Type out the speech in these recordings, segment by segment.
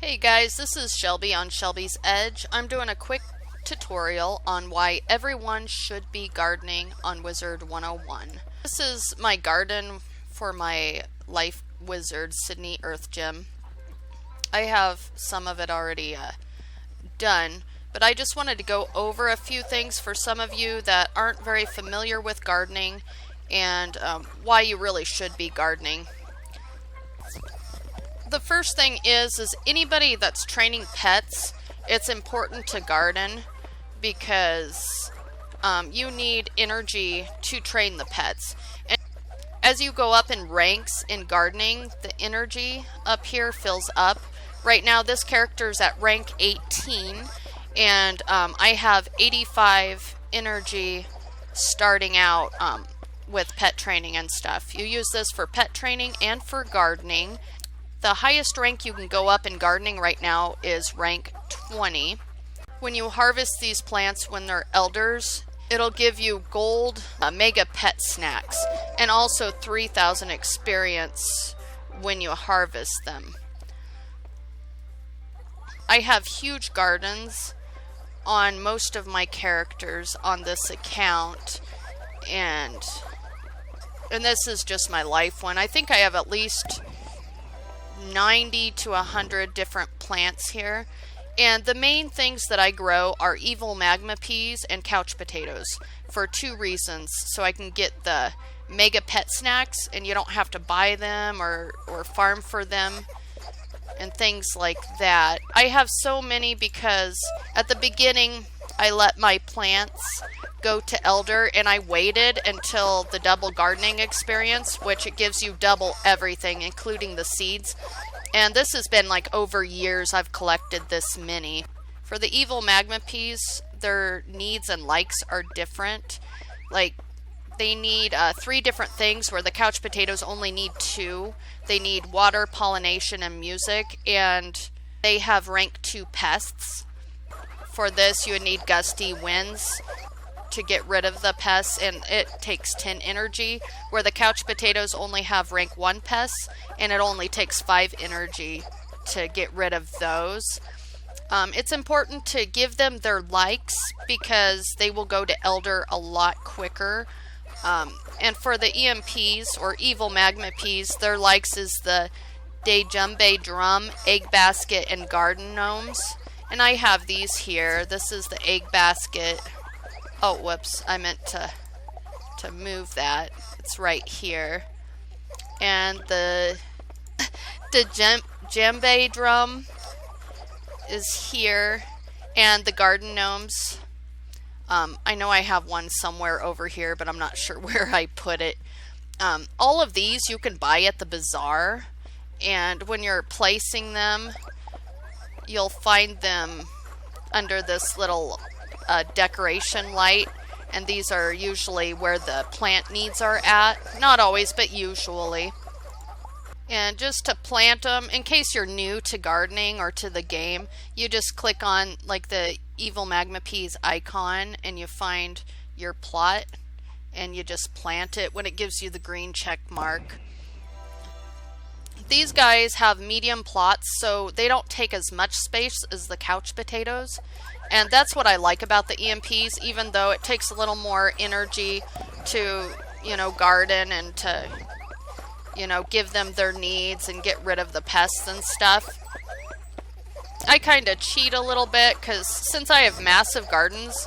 Hey guys, this is Shelby on Shelby's Edge. I'm doing a quick tutorial on why everyone should be gardening on Wizard101. This is my garden for my life wizard, Sydney Earth Gem. I have some of it already done, but I just wanted to go over a few things for some of you that aren't very familiar with gardening and why you really should be gardening. The first thing is anybody that's training pets, it's important to garden because you need energy to train the pets. And as you go up in ranks in gardening, the energy up here fills up. Right now this character is at rank 18 and I have 85 energy starting out with pet training and stuff. You use this for pet training and for gardening. The highest rank you can go up in gardening right now is rank 20. When you harvest these plants when they're elders, it'll give you gold mega pet snacks and also 3,000 experience when you harvest them. I have huge gardens on most of my characters on this account, and this is just my life one. I think I have at least 90 to 100 different plants here, and the main things that I grow are evil magma peas and couch potatoes for two reasons: so I can get the mega pet snacks and you don't have to buy them or farm for them and things like that. I have so many because at the beginning I let my plants go to elder and I waited until the double gardening experience, which it gives you double everything including the seeds, and this has been like over years I've collected this many. For the evil magma peas, their needs and likes are different. Like they need 3 different things, where the couch potatoes only need 2. They need water, pollination, and music, and they have rank 2 pests. For this you would need gusty winds to get rid of the pests, and it takes 10 energy, where the couch potatoes only have rank 1 pests and it only takes 5 energy to get rid of those. It's important to give them their likes because they will go to elder a lot quicker. And for the EMPs or evil magma peas, their likes is the Dejumbe drum, egg basket, and garden gnomes. And I have these here. This is the egg basket. Oh, whoops, I meant to move that. It's right here. And the djembe drum is here, and the garden gnomes. I know I have one somewhere over here, but I'm not sure where I put it. All of these you can buy at the bazaar, and when you're placing them, you'll find them under this little decoration light, and these are usually where the plant needs are at. Not always, but usually. And just to plant them, in case you're new to gardening or to the game, you just click on like the evil magma peas icon and you find your plot and you just plant it when it gives you the green check mark. These guys have medium plots, so they don't take as much space as the couch potatoes, and that's what I like about the EMPs, even though it takes a little more energy to, garden and to, give them their needs and get rid of the pests and stuff. I kind of cheat a little bit because since I have massive gardens,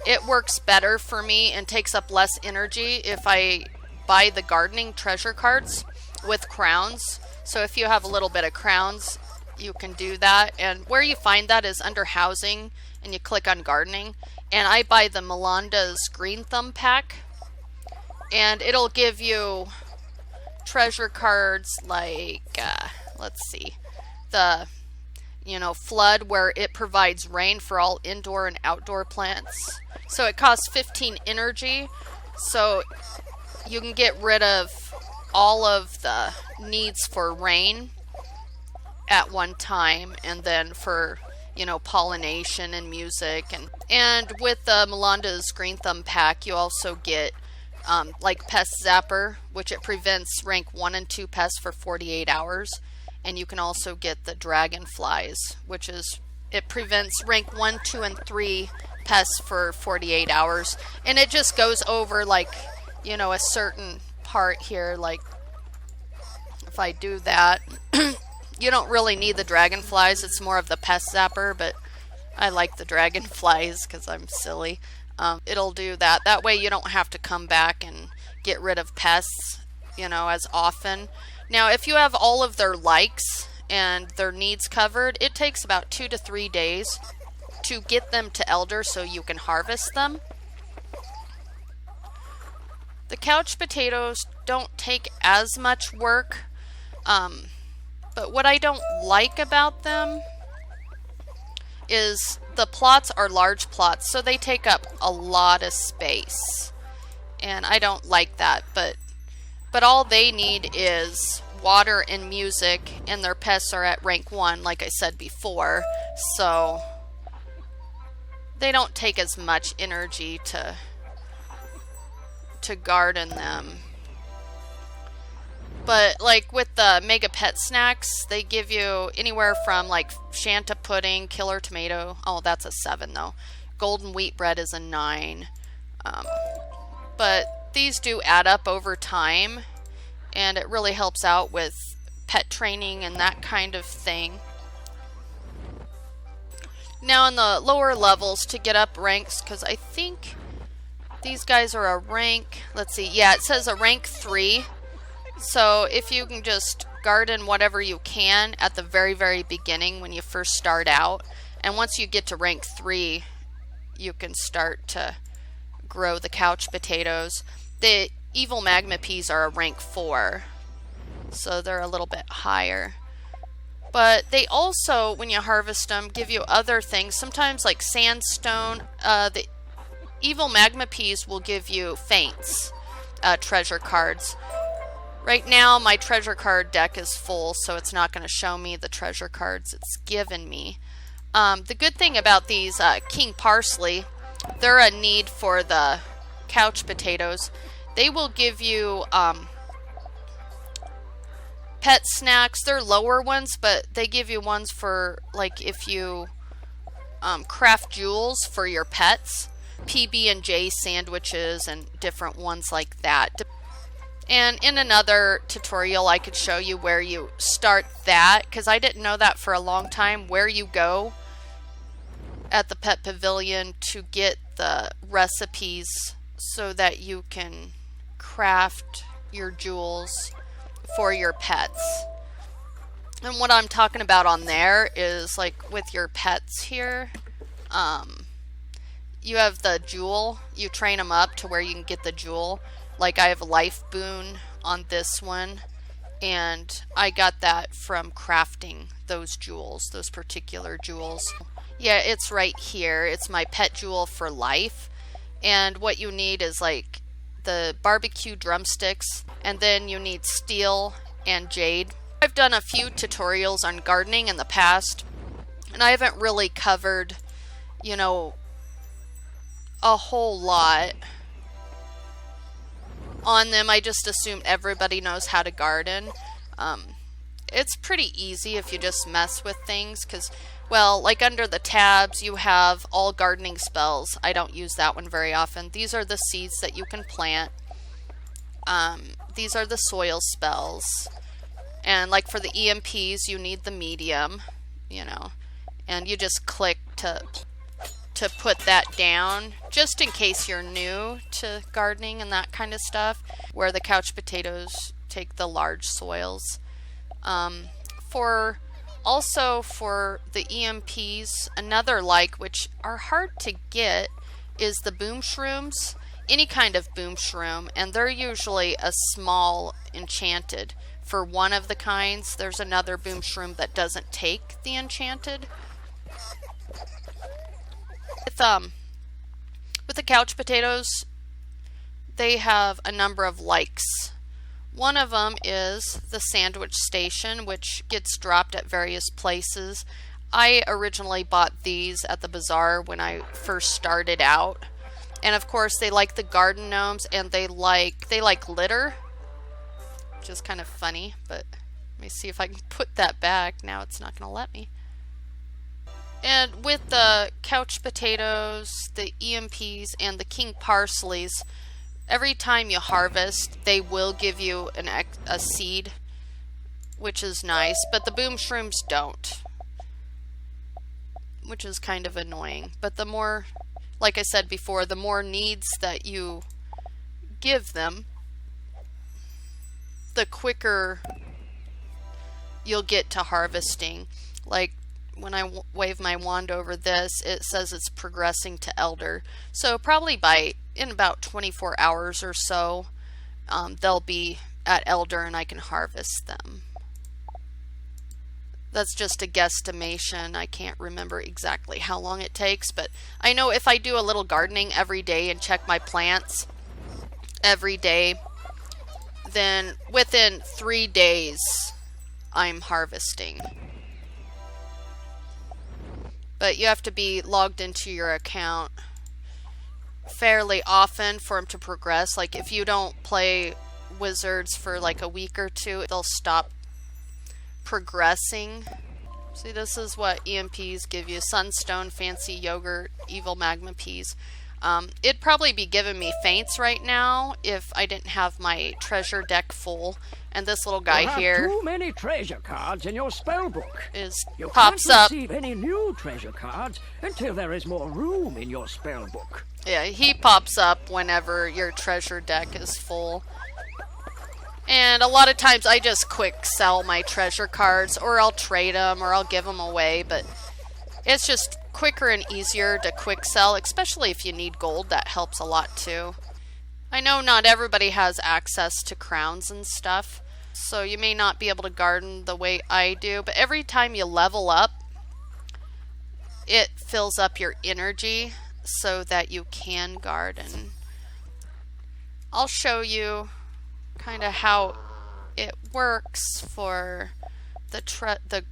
it works better for me and takes up less energy if I buy the gardening treasure cards with crowns. So if you have a little bit of crowns, you can do that. And where you find that is under housing, and you click on gardening. And I buy the Melanda's Green Thumb pack, and it'll give you treasure cards like, let's see, the flood, where it provides rain for all indoor and outdoor plants. So it costs 15 energy, so you can get rid of all of the needs for rain at one time, and then for pollination and music, and with the Melanda's Green Thumb pack you also get like Pest Zapper, which it prevents rank 1 and 2 pests for 48 hours, and you can also get the dragonflies, which is, it prevents rank 1, 2, and 3 pests for 48 hours. And it just goes over, like, you know, a certain part here. Like, if I do that, you don't really need the dragonflies. It's more of the pest zapper, but I like the dragonflies because I'm silly. It'll do that. That way you don't have to come back and get rid of pests, you know, as often. Now, if you have all of their likes and their needs covered, it takes about 2 to 3 days to get them to elder so you can harvest them. The couch potatoes don't take as much work, but what I don't like about them is the plots are large plots, so they take up a lot of space, and I don't like that. But all they need is water and music, and their pests are at rank 1, like I said before, so they don't take as much energy to garden them. But like with the mega pet snacks, they give you anywhere from like Shanta pudding, killer tomato. Oh, that's a 7 though. Golden wheat bread is a 9. But these do add up over time, and it really helps out with pet training and that kind of thing. Now in the lower levels, to get up ranks, because I think these guys are a rank, let's see, yeah, it says a rank 3. So if you can just garden whatever you can at the very, very beginning when you first start out, and once you get to rank 3, you can start to grow the couch potatoes. The evil magma peas are a rank 4, so they're a little bit higher. But they also, when you harvest them, give you other things. Sometimes like sandstone. The evil magma peas will give you faints, treasure cards. Right now my treasure card deck is full, so it's not going to show me the treasure cards it's given me. The good thing about these king parsley, they're a need for the couch potatoes. They will give you pet snacks. They're lower ones, but they give you ones for like if you craft jewels for your pets, PB&J sandwiches and different ones like that. And in another tutorial I could show you where you start that, because I didn't know that for a long time, where you go at the pet pavilion to get the recipes so that you can craft your jewels for your pets. And what I'm talking about on there is like with your pets here, you have the jewel, you train them up to where you can get the jewel. Like I have a life boon on this one, and I got that from crafting those jewels, those particular jewels. Yeah, it's right here. It's my pet jewel for life. And what you need is like the barbecue drumsticks, and then you need steel and jade. I've done a few tutorials on gardening in the past, and I haven't really covered, you know, a whole lot on them. I just assumed everybody knows how to garden. It's pretty easy if you just mess with things, because, well, like under the tabs you have all gardening spells. I don't use that one very often. These are the seeds that you can plant. These are the soil spells, and like for the EMPs you need the medium, you know, and you just click to put that down, just in case you're new to gardening and that kind of stuff, where the couch potatoes take the large soils. For the EMPs, another like, which are hard to get, is the boom shrooms, any kind of boom shroom, and they're usually a small enchanted. For one of the kinds, there's another boom shroom that doesn't take the enchanted. With the couch potatoes, they have a number of likes. One of them is the sandwich station, which gets dropped at various places. I originally bought these at the bazaar when I first started out. And of course they like the garden gnomes, and they like litter, which is kind of funny, but me see if I can put that back. Now it's not going to let me. And with the couch potatoes, the EMPs, and the king parsleys, every time you harvest, they will give you a seed, which is nice, but the boom shrooms don't, which is kind of annoying. But the more, like I said before, the more needs that you give them, the quicker you'll get to harvesting. Like when I wave my wand over this, it says it's progressing to elder. So probably in about 24 hours or so, they'll be at elder and I can harvest them. That's just a guesstimation. I can't remember exactly how long it takes, but I know if I do a little gardening every day and check my plants every day, then within 3 days I'm harvesting. But you have to be logged into your account fairly often for them to progress. Like if you don't play Wizards for like a week or two, they'll stop progressing. See, this is what EMPs give you: Sunstone, Fancy Yogurt, Evil Magma Peas. It'd probably be giving me faints right now if I didn't have my treasure deck full. And this little guy here, too many treasure cards in your spell book. You pops up. You can't receive any new treasure cards until there is more room in your spell book. Yeah, he pops up whenever your treasure deck is full. And a lot of times I just quick sell my treasure cards, or I'll trade them, or I'll give them away. But it's just quicker and easier to quick sell, especially if you need gold. That helps a lot too. I know not everybody has access to crowns and stuff, so you may not be able to garden the way I do, but every time you level up, it fills up your energy so that you can garden. I'll show you kind of how it works for the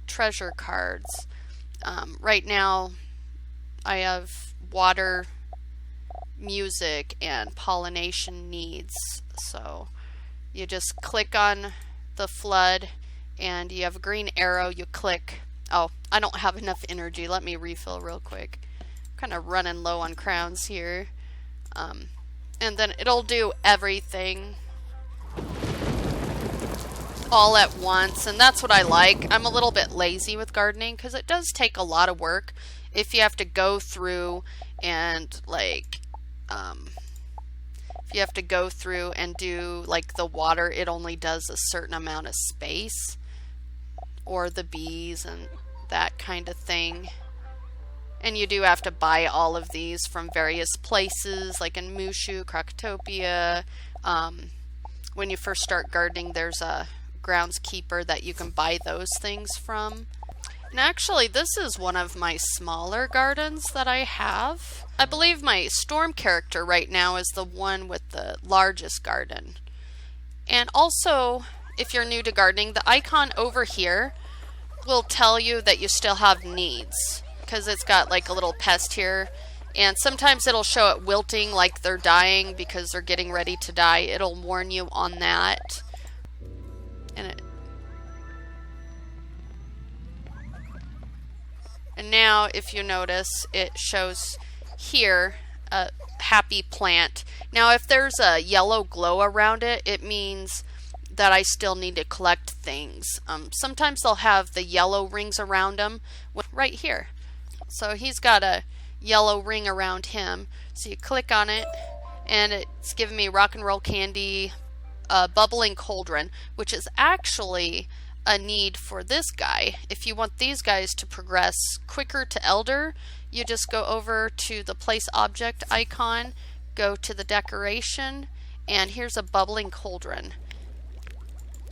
treasure cards. Right now I have water, music, and pollination needs. So you just click on the flood and you have a green arrow. You click. Oh, I don't have enough energy. Let me refill real quick. I'm kind of running low on crowns here. And then it'll do everything all at once, and that's what I like. I'm a little bit lazy with gardening because it does take a lot of work if you have to go through and like if you have to go through and do like the water, it only does a certain amount of space, or the bees and that kind of thing. And you do have to buy all of these from various places, like in Mushu, Crocotopia. When you first start gardening, there's a groundskeeper that you can buy those things from. And actually, this is one of my smaller gardens that I have. I believe my storm character right now is the one with the largest garden. And also, if you're new to gardening, the icon over here will tell you that you still have needs, because it's got like a little pest here, and sometimes it'll show it wilting, like they're dying because they're getting ready to die. It'll warn you on that. And now if you notice, it shows here a happy plant. Now if there's a yellow glow around it, it means that I still need to collect things. Sometimes they'll have the yellow rings around them right here. So he's got a yellow ring around him. So you click on it and it's giving me rock and roll candy, bubbling cauldron, which is actually a need for this guy. If you want these guys to progress quicker to elder, you just go over to the place object icon, go to the decoration, and here's a bubbling cauldron.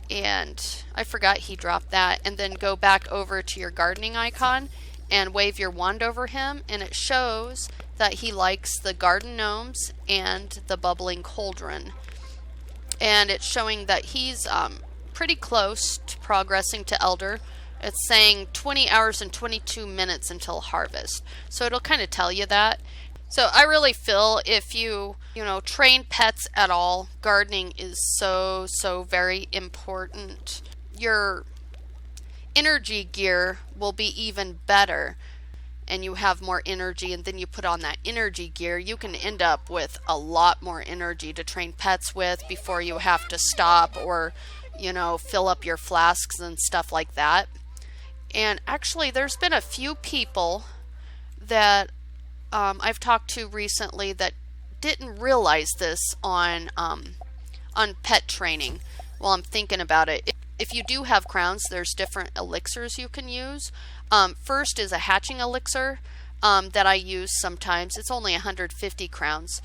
And I forgot he dropped that. And then go back over to your gardening icon and wave your wand over him, and it shows that he likes the garden gnomes and the bubbling cauldron. And it's showing that he's pretty close to progressing to elder. It's saying 20 hours and 22 minutes until harvest. So it'll kind of tell you that. So I really feel if you train pets at all, gardening is so very important. Your energy gear will be even better, and you have more energy, and then you put on that energy gear, you can end up with a lot more energy to train pets with before you have to stop or, you know, fill up your flasks and stuff like that. And actually, there's been a few people that I've talked to recently that didn't realize this on pet training. Well, I'm thinking about it. If you do have crowns, there's different elixirs you can use. First is a hatching elixir that I use sometimes. It's only 150 crowns.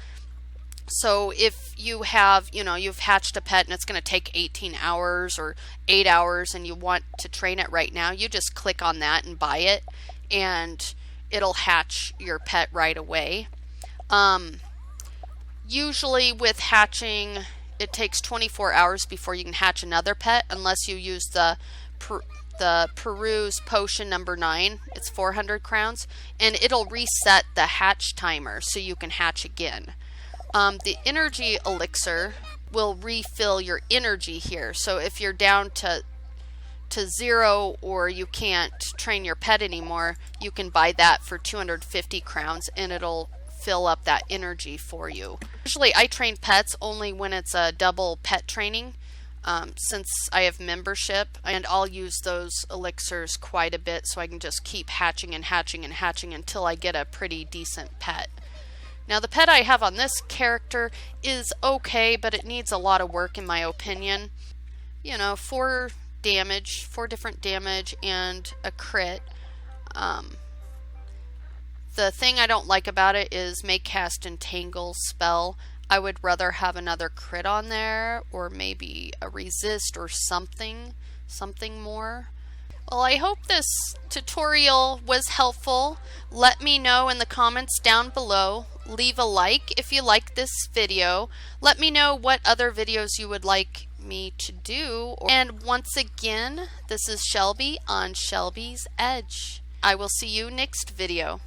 So if you have, you know, you've hatched a pet and it's going to take 18 hours or 8 hours and you want to train it right now, you just click on that and buy it, and it'll hatch your pet right away. Usually with hatching, it takes 24 hours before you can hatch another pet, unless you use the Peru's potion number 9. It's 400 crowns, and it'll reset the hatch timer so you can hatch again. The energy elixir will refill your energy here. So if you're down to 0 or you can't train your pet anymore, you can buy that for 250 crowns and it'll fill up that energy for you. Usually I train pets only when it's a double pet training, since I have membership, and I'll use those elixirs quite a bit so I can just keep hatching and hatching and hatching until I get a pretty decent pet. Now the pet I have on this character is okay, but it needs a lot of work in my opinion. You know, 4 different damage and a crit. The thing I don't like about it is may cast Entangle spell. I would rather have another crit on there, or maybe a resist or something more. Well, I hope this tutorial was helpful. Let me know in the comments down below. Leave a like if you like this video. Let me know what other videos you would like me to do. And once again, this is Shelby on Shelby's Edge. I will see you next video.